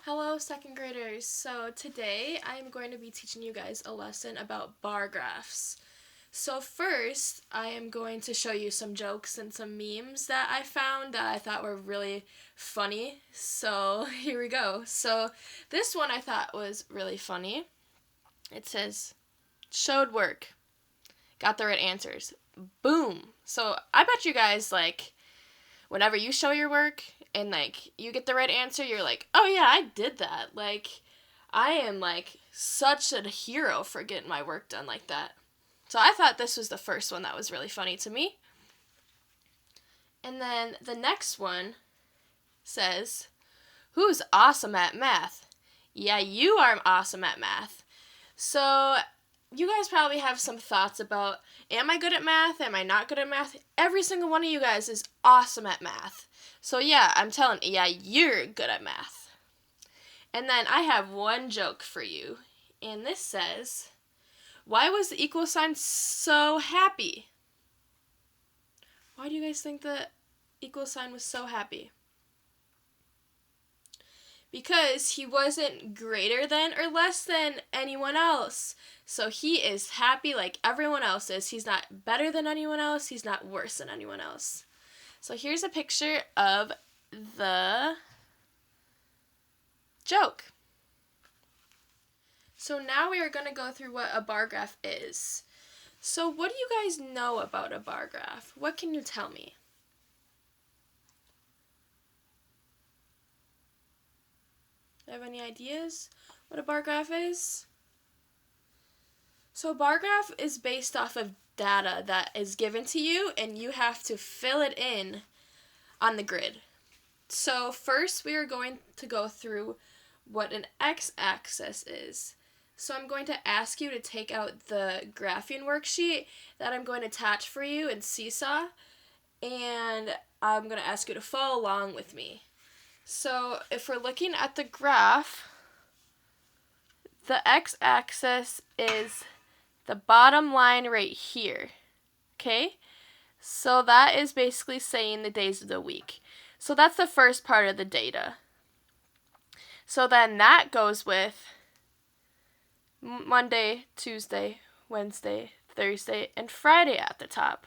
Hello, second graders. So today I am going to be teaching you guys a lesson about bar graphs. So first, I am going to show you some jokes and some memes that I found that I thought were really funny. So here we go. So this one I thought was really funny. It says, showed work, got the right answers. Boom. So I bet you guys whenever you show your work and you get the right answer, you're like, oh yeah, I did that. I am such a hero for getting my work done like that. So I thought this was the first one that was really funny to me. And then the next one says, who's awesome at math? Yeah, you are awesome at math. So you guys probably have some thoughts about, am I good at math? Am I not good at math? Every single one of you guys is awesome at math. So yeah, I'm telling you, yeah, you're good at math. And then I have one joke for you. And this says, why was the equal sign so happy? Why do you guys think the equal sign was so happy? Because he wasn't greater than or less than anyone else. So he is happy like everyone else is. He's not better than anyone else. He's not worse than anyone else. So here's a picture of the joke. So now we are going to go through what a bar graph is. So what do you guys know about a bar graph? What can you tell me? Have any ideas what a bar graph is? So a bar graph is based off of data that is given to you and you have to fill it in on the grid. So first we are going to go through what an x-axis is. So I'm going to ask you to take out the graphing worksheet that I'm going to attach for you in Seesaw, and I'm going to ask you to follow along with me. So if we're looking at the graph, the x-axis is the bottom line right here, okay? So that is basically saying the days of the week. So that's the first part of the data. So then that goes with Monday, Tuesday, Wednesday, Thursday, and Friday at the top.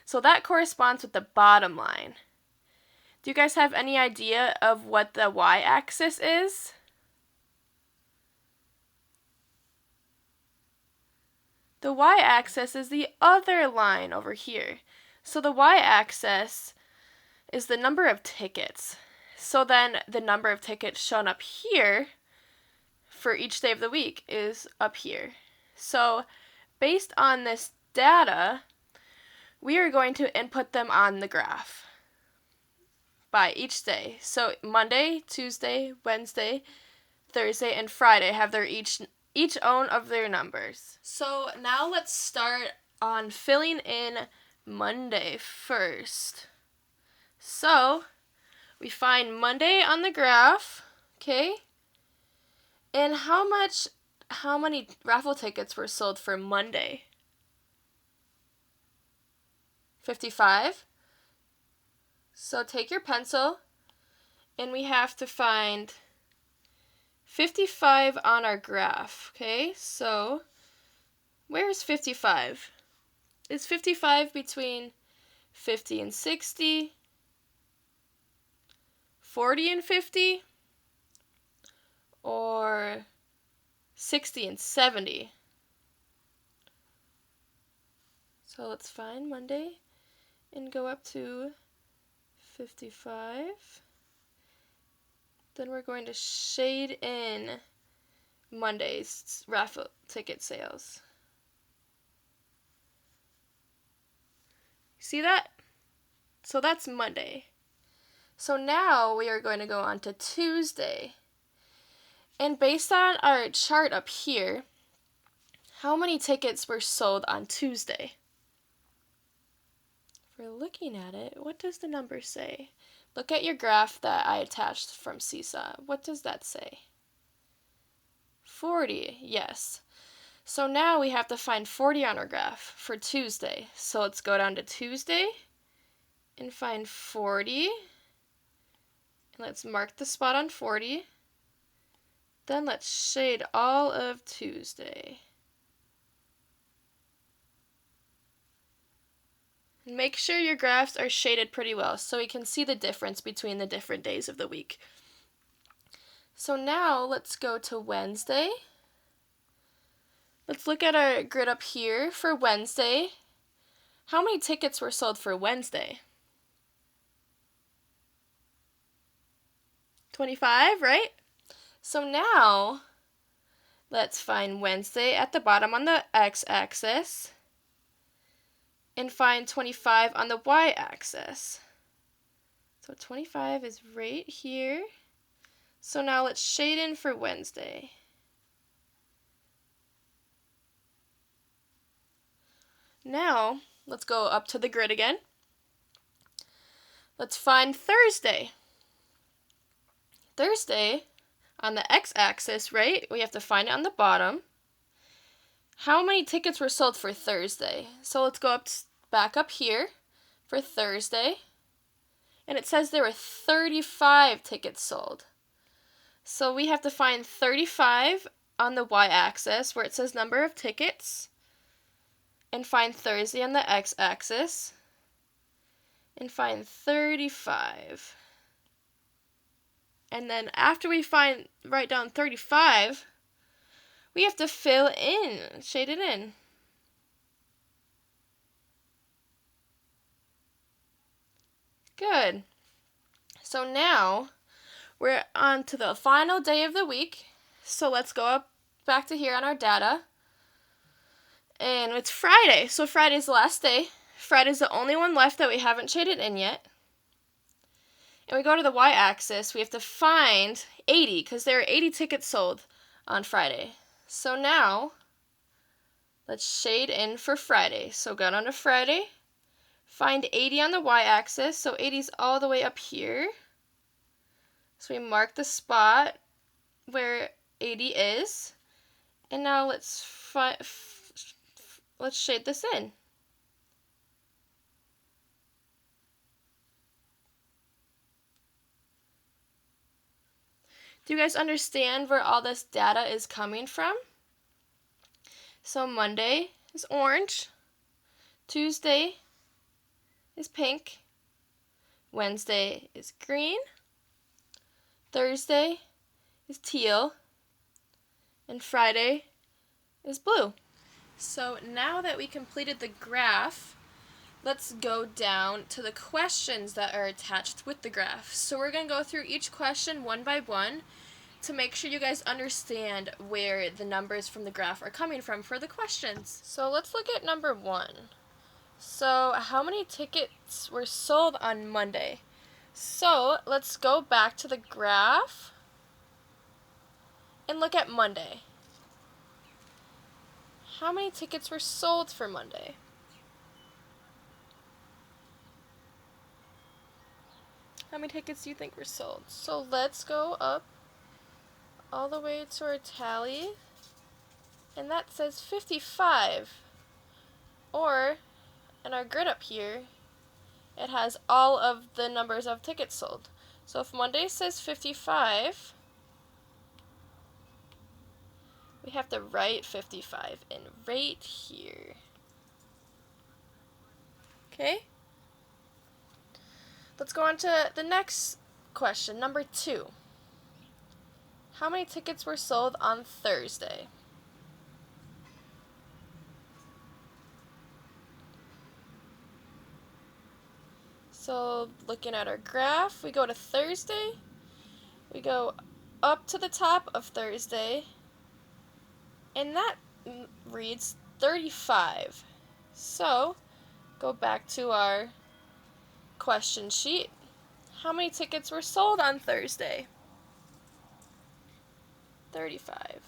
So that corresponds with the bottom line. Do you guys have any idea of what the y-axis is? The y-axis is the other line over here. So the y-axis is the number of tickets. So then the number of tickets shown up here for each day of the week is up here. So based on this data, we are going to input them on the graph by each day. So Monday, Tuesday, Wednesday, Thursday, and Friday have their each own of their numbers. So now let's start on filling in Monday first. So we find Monday on the graph, okay? And how many raffle tickets were sold for Monday? 55. So take your pencil, and we have to find 55 on our graph, okay? So where's 55? Is 55 between 50 and 60? 40 and 50? Or 60 and 70? So let's find Monday and go up to 55. Then we're going to shade in Monday's raffle ticket sales. See that? So that's Monday. So now we are going to go on to Tuesday. And based on our chart up here, how many tickets were sold on Tuesday? If we're looking at it, what does the number say? Look at your graph that I attached from Seesaw. What does that say? 40, yes. So now we have to find 40 on our graph for Tuesday. So let's go down to Tuesday and find 40. And let's mark the spot on 40. Then let's shade all of Tuesday. Make sure your graphs are shaded pretty well so we can see the difference between the different days of the week. So now let's go to Wednesday. Let's look at our grid up here for Wednesday. How many tickets were sold for Wednesday? 25, right? So now let's find Wednesday at the bottom on the x-axis and find 25 on the y-axis. So 25 is right here. So now let's shade in for Wednesday. Now, let's go up to the grid again. Let's find Thursday. Thursday, on the x-axis, right? We have to find it on the bottom. How many tickets were sold for Thursday? So let's go back up here for Thursday. And it says there were 35 tickets sold. So we have to find 35 on the y-axis where it says number of tickets, and find Thursday on the x-axis, and find 35. And then after we write down 35, we have to fill in, shade it in. Good. So now we're on to the final day of the week. So let's go up back to here on our data. And it's Friday. So Friday's the last day. Friday's the only one left that we haven't shaded in yet. And we go to the y-axis. We have to find 80 because there are 80 tickets sold on Friday. So now let's shade in for Friday. So go down to Friday. Find 80 on the y-axis. So 80 is all the way up here. So we mark the spot where 80 is. And now let's shade this in. Do you guys understand where all this data is coming from? So Monday is orange. Tuesday is pink. Wednesday is green. Thursday is teal. And Friday is blue. So now that we completed the graph, let's go down to the questions that are attached with the graph. So we're going to go through each question one by one to make sure you guys understand where the numbers from the graph are coming from for the questions. So let's look at number 1. So how many tickets were sold on Monday? So let's go back to the graph and look at Monday. How many tickets were sold for Monday? How many tickets do you think were sold? So let's go up all the way to our tally, and that says 55. Or, in our grid up here, it has all of the numbers of tickets sold. So if Monday says 55, we have to write 55 in right here. Okay? Let's go on to the next question, number 2. How many tickets were sold on Thursday? So looking at our graph, we go to Thursday, we go up to the top of Thursday, and that reads 35. So go back to our question sheet. How many tickets were sold on Thursday? 35.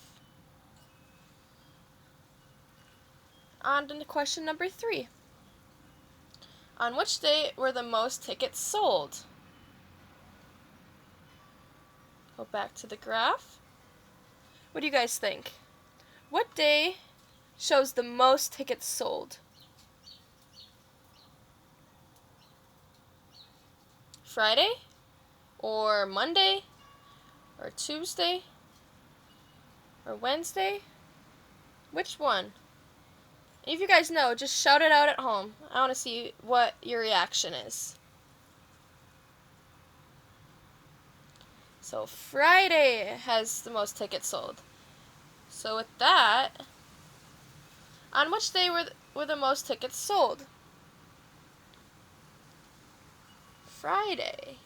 On to question number 3. On which day were the most tickets sold? Go back to the graph. What do you guys think? What day shows the most tickets sold? Friday? Or Monday? Or Tuesday? Or Wednesday? Which one? If you guys know, just shout it out at home. I want to see what your reaction is. So Friday has the most tickets sold. So with that, on which day were the most tickets sold? Friday.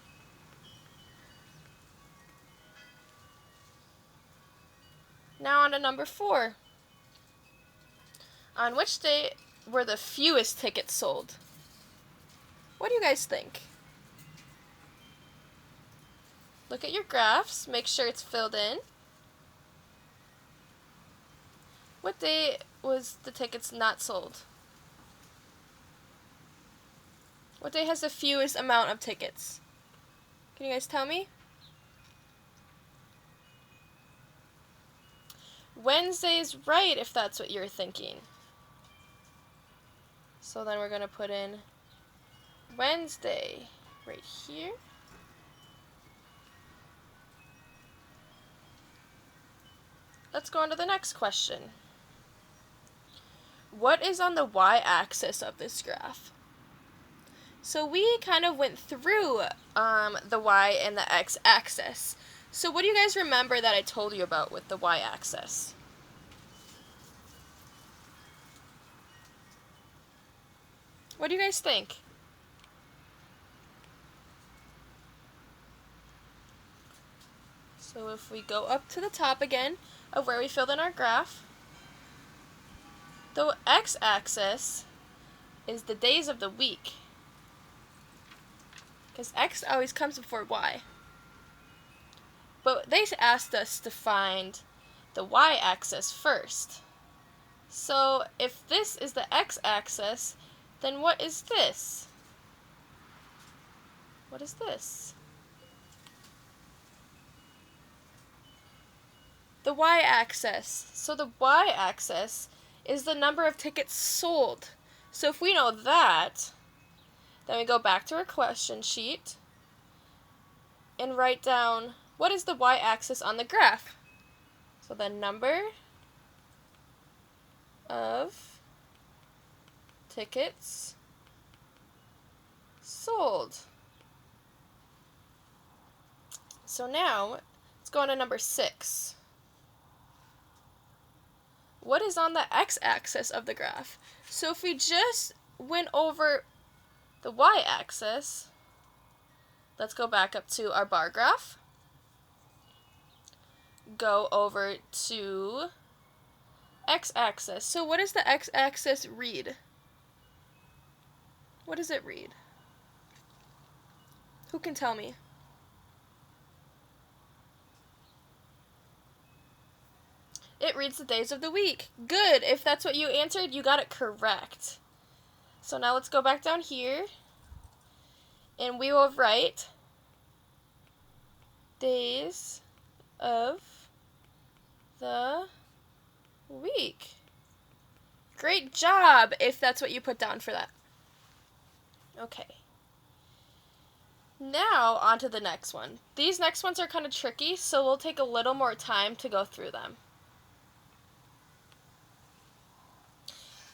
Now on to number 4. On which day were the fewest tickets sold? What do you guys think? Look at your graphs. Make sure it's filled in. What day was the tickets not sold? What day has the fewest amount of tickets? Can you guys tell me? Wednesday is right if that's what you're thinking. So then we're going to put in Wednesday right here. Let's go on to the next question. What is on the y-axis of this graph? So we kind of went through the y and the x-axis. So what do you guys remember that I told you about with the y-axis? What do you guys think? So if we go up to the top again of where we filled in our graph, the x-axis is the days of the week, because x always comes before y. But they asked us to find the y-axis first. So if this is the x-axis, then what is this? What is this? The y-axis. So the y-axis is the number of tickets sold. So if we know that, then we go back to our question sheet and write down what is the y-axis on the graph. So the number of tickets sold. So now, let's go on to number 6. What is on the x-axis of the graph? So if we just went over the y-axis, let's go back up to our bar graph. Go over to x-axis. So what does the x-axis read? What does it read? Who can tell me? It reads the days of the week. Good. If that's what you answered, you got it correct. So now let's go back down here, and we will write days of the week. Great job, if that's what you put down for that. Okay. Now, on to the next one. These next ones are kind of tricky, so we'll take a little more time to go through them.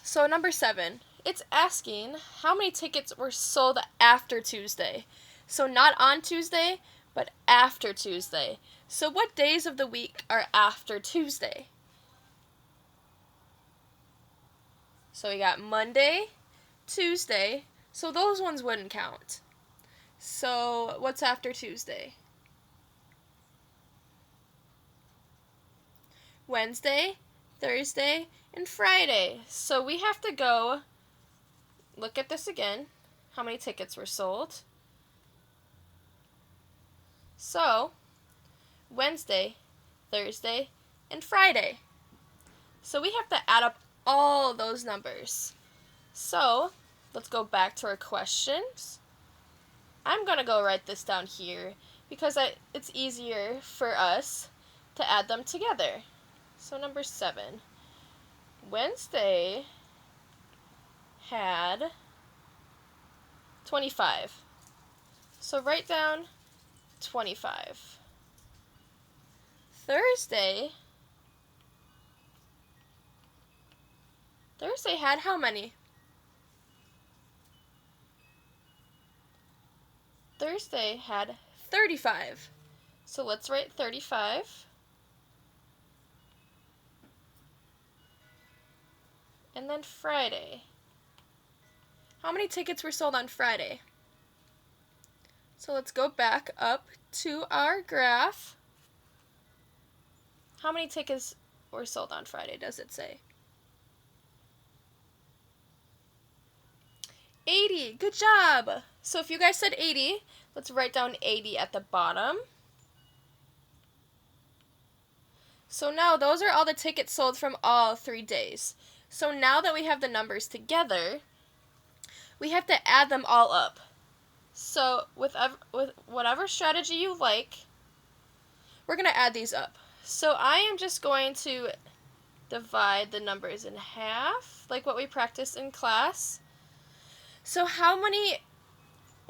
So number 7, it's asking how many tickets were sold after Tuesday. So not on Tuesday, but after Tuesday. So what days of the week are after Tuesday? So we got Monday, Tuesday, so those ones wouldn't count. So what's after Tuesday? Wednesday, Thursday, and Friday. So we have to go look at this again. How many tickets were sold? So, Wednesday, Thursday, and Friday. So we have to add up all those numbers. So, let's go back to our questions. I'm going to go write this down here because it's easier for us to add them together. So number 7. Wednesday had 25. So write down 25. Thursday Thursday had how many? Thursday had 35. So let's write 35. And then Friday. How many tickets were sold on Friday? So let's go back up to our graph. How many tickets were sold on Friday, does it say? 80. Good job. So if you guys said 80, let's write down 80 at the bottom. So now those are all the tickets sold from all 3 days. So now that we have the numbers together, we have to add them all up. So with whatever strategy you like, we're going to add these up. So I am just going to divide the numbers in half, like what we practiced in class. So how many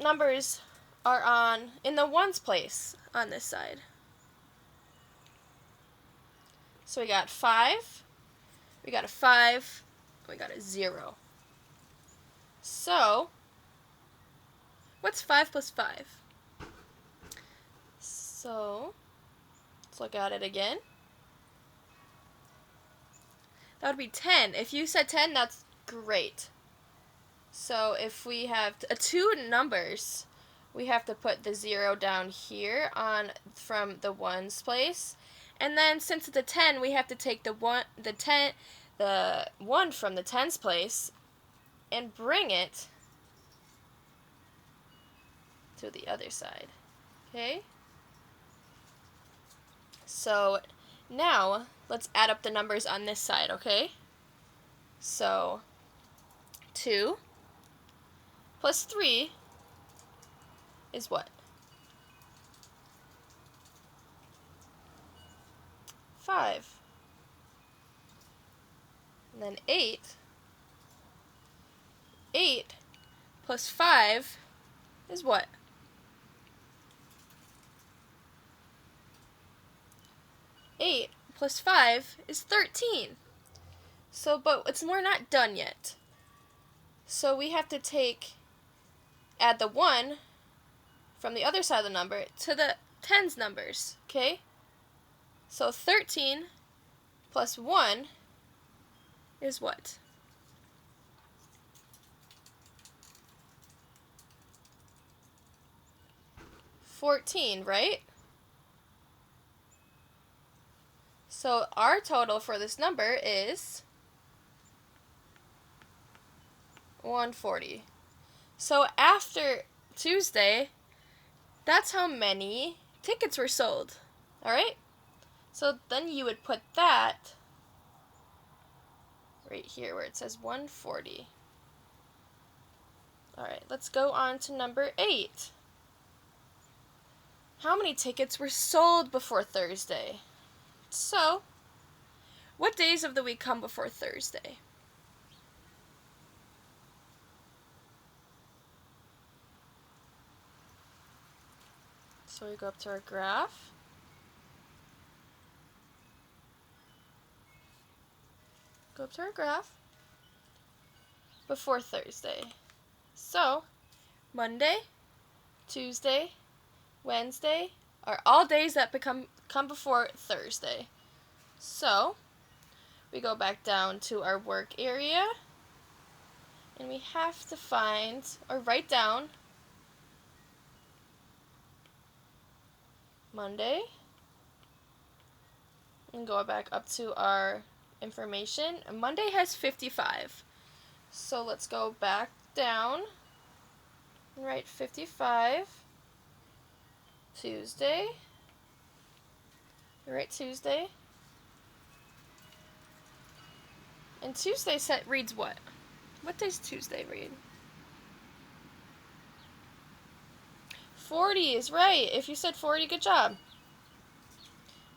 numbers are in the ones place on this side? So we got 5, we got a 5, we got a 0. So what's 5 plus 5? So let's look at it again. That would be 10. If you said 10, that's great. So if we have two numbers, we have to put the 0 down here from the ones place. And then since it's a 10, we have to take the 1 from the tens place and bring it to the other side. Okay? So now let's add up the numbers on this side, okay? So 2 plus 3 is what? 5. And then 8. 8 plus 5 is what? 8 plus 5 is 13. So, but we're not done yet. So we have to add the 1 from the other side of the number to the tens numbers, okay? So 13 plus 1 is what? 14, right? So our total for this number is 140. So after Tuesday, that's how many tickets were sold. All right? So then you would put that right here where it says 140. All right, let's go on to number 8. How many tickets were sold before Thursday? So, what days of the week come before Thursday? So we go up to our graph. Go up to our graph. Before Thursday. So, Monday, Tuesday, Wednesday are all days that come before Thursday. So, we go back down to our work area, and we have to find, or write down, Monday, and go back up to our information. Monday has 55. So let's go back down and write 55. Tuesday. Write Tuesday. And Tuesday reads what? What does Tuesday read? 40 is right. If you said 40, good job.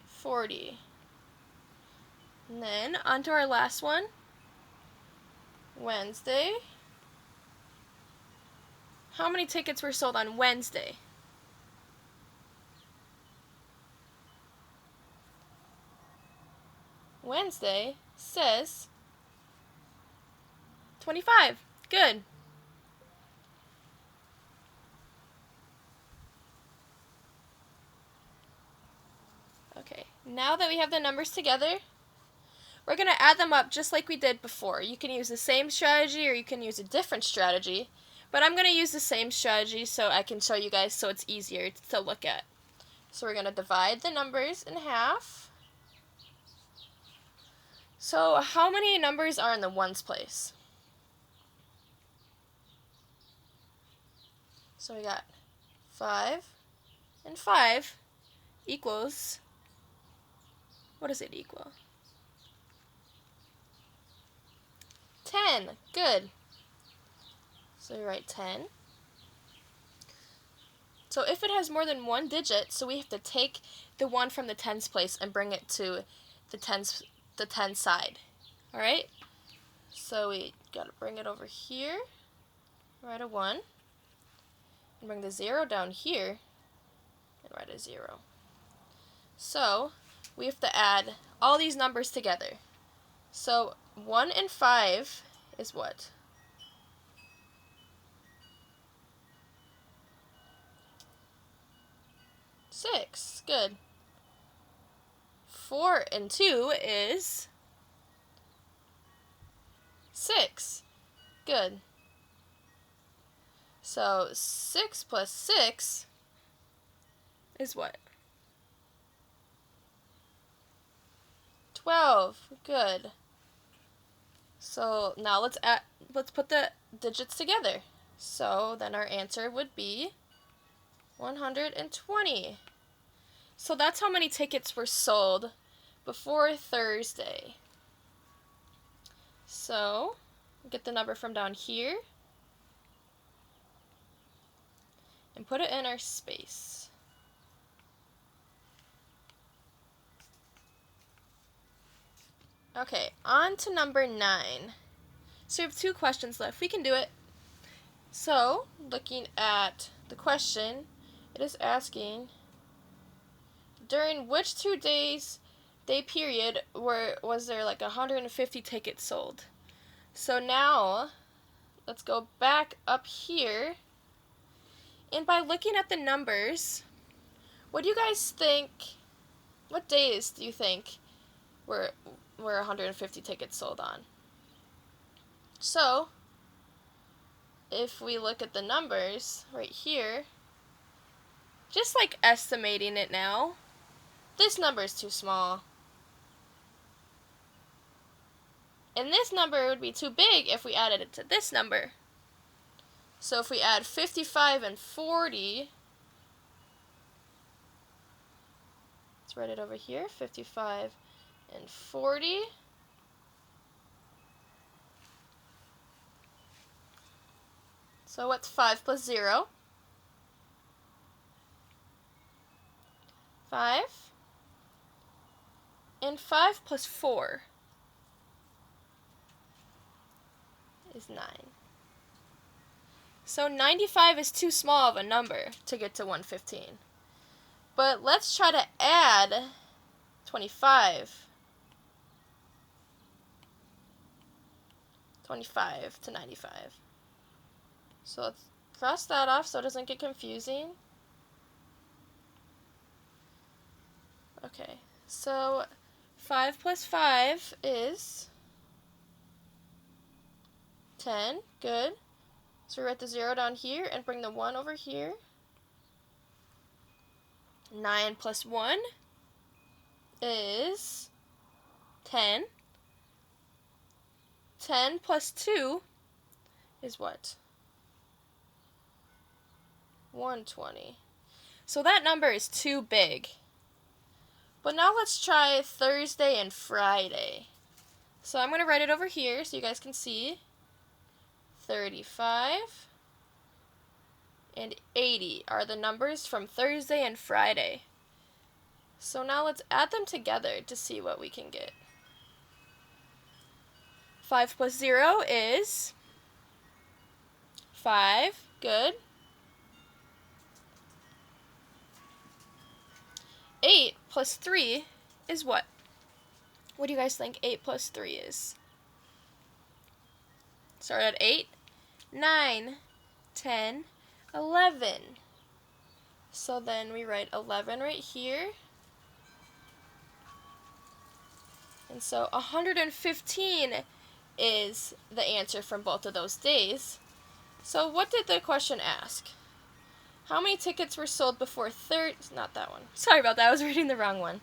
40. And then on to our last one. Wednesday. How many tickets were sold on Wednesday? Wednesday says 25. Good. Okay, now that we have the numbers together, we're going to add them up just like we did before. You can use the same strategy or you can use a different strategy, but I'm going to use the same strategy so I can show you guys so it's easier to look at. So we're going to divide the numbers in half. So how many numbers are in the ones place? So we got 5 and 5 equals, what does it equal? 10. Good. So we write 10. So if it has more than one digit, so we have to take the 1 from the tens place and bring it to the tens side. Alright? So we got to bring it over here, write a 1, and bring the 0 down here, and write a 0. So we have to add all these numbers together. So 1 and 5 is what? 6. Good. 4 and 2 is 6. Good. So 6 plus 6 is what? 12. Good. So now let's put the digits together. So then our answer would be 120. So that's how many tickets were sold before Thursday. So get the number from down here and put it in our space. Okay, on to number 9. So we have 2 questions left. We can do it. So, looking at the question, it is asking, during which 2 day period was there like 150 tickets sold? So now, let's go back up here, and by looking at the numbers, what do you guys think, what days do you think were 150 tickets sold on? So, if we look at the numbers right here, just like estimating it now, this number is too small. And this number would be too big if we added it to this number. So if we add 55 and 40, let's write it over here, 55 and 40. So what's 5 plus 0? 5. And 5 plus 4 is 9. So 95 is too small of a number to get to 115. But let's try to add 25. 25 to 95. So let's cross that off so it doesn't get confusing. Okay, so 5 plus 5 is 10. Good. So we write the 0 down here and bring the 1 over here. 9 plus 1 is 10. 10 plus 2 is what? 120. So that number is too big. But now let's try Thursday and Friday. So I'm going to write it over here so you guys can see. 35 and 80 are the numbers from Thursday and Friday. So now let's add them together to see what we can get. 5 plus 0 is 5. Good. 8 plus 3 is what? What do you guys think 8 plus 3 is? Start at 8, 9, 10, 11. So then we write 11 right here. And so 115 is the answer from both of those days. So what did the question ask? How many tickets were sold before not that one. Sorry about that, I was reading the wrong one.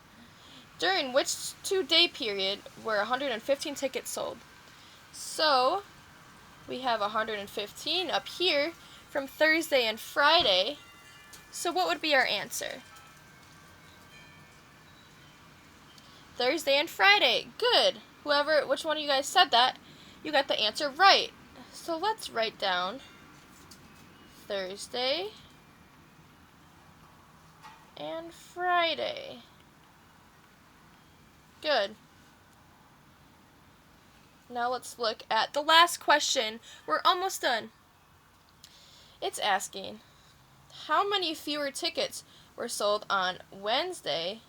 During which 2-day period were 115 tickets sold? So we have 115 up here from Thursday and Friday. So what would be our answer? Thursday and Friday. Good. Which one of you guys said that, you got the answer right. So let's write down Thursday and Friday. Good. Now let's look at the last question. We're almost done. It's asking, how many fewer tickets were sold on Wednesday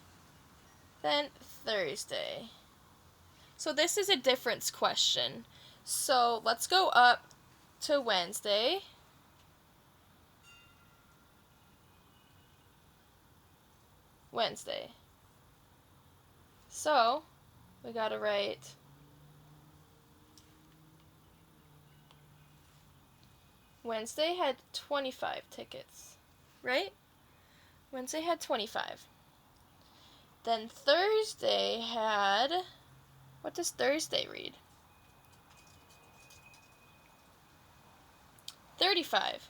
than Thursday? So this is a difference question. So let's go up to Wednesday. So we gotta write Wednesday had 25 tickets, right? Wednesday had 25. Then Thursday had, what does Thursday read? 35.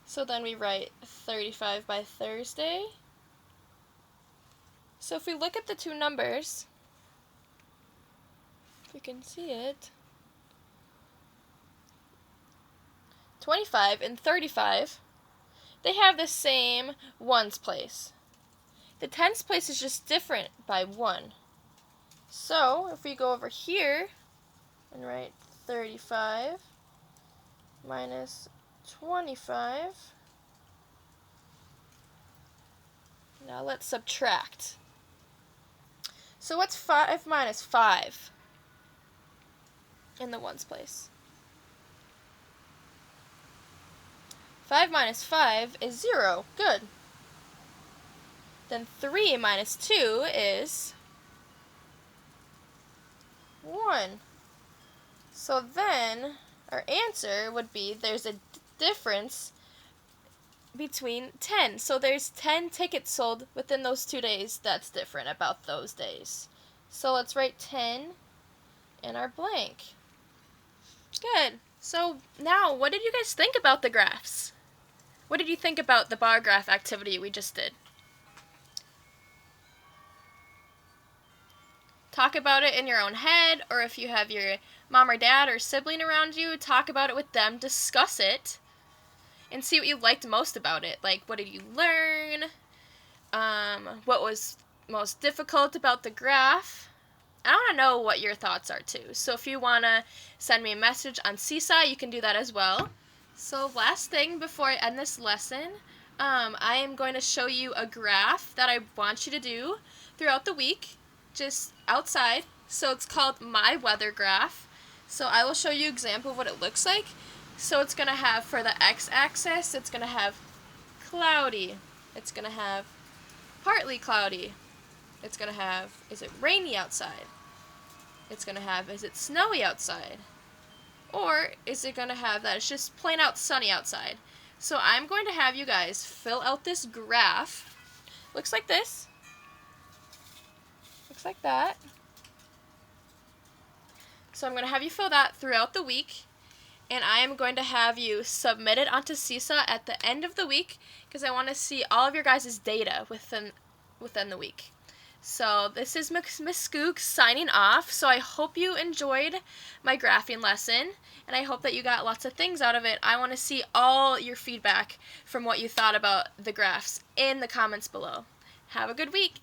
So then we write 35 by Thursday. So if we look at the two numbers, if you can see it, 25 and 35, they have the same ones place. The tens place is just different by 1. So if we go over here and write 35 minus 25, now let's subtract. So what's 5 minus 5 in the ones place? 5 minus 5 is 0. Good. Then 3 minus 2 is 1. So then our answer would be there's a difference between 10. So there's 10 tickets sold within those 2 days that's different about those days. So let's write 10 in our blank. Good. So now, what did you guys think about the graphs? What did you think about the bar graph activity we just did? Talk about it in your own head, or if you have your mom or dad or sibling around you, talk about it with them, discuss it, and see what you liked most about it. Like, what did you learn? What was most difficult about the graph? I want to know what your thoughts are too. So if you want to send me a message on Seesaw, you can do that as well. So last thing before I end this lesson, I am going to show you a graph that I want you to do throughout the week, just outside. So it's called My Weather Graph. So I will show you an example of what it looks like. So it's going to have, for the x-axis, it's going to have cloudy. It's going to have partly cloudy. It's going to have, is it rainy outside? It's going to have, is it snowy outside? Or is it going to have that it's just plain out sunny outside? So I'm going to have you guys fill out this graph. Looks like this. Looks like that. So I'm going to have you fill that throughout the week. And I am going to have you submit it onto Seesaw at the end of the week, because I want to see all of your guys' data within the week. So this is Miss Skook signing off. So I hope you enjoyed my graphing lesson, and I hope that you got lots of things out of it. I want to see all your feedback from what you thought about the graphs in the comments below. Have a good week.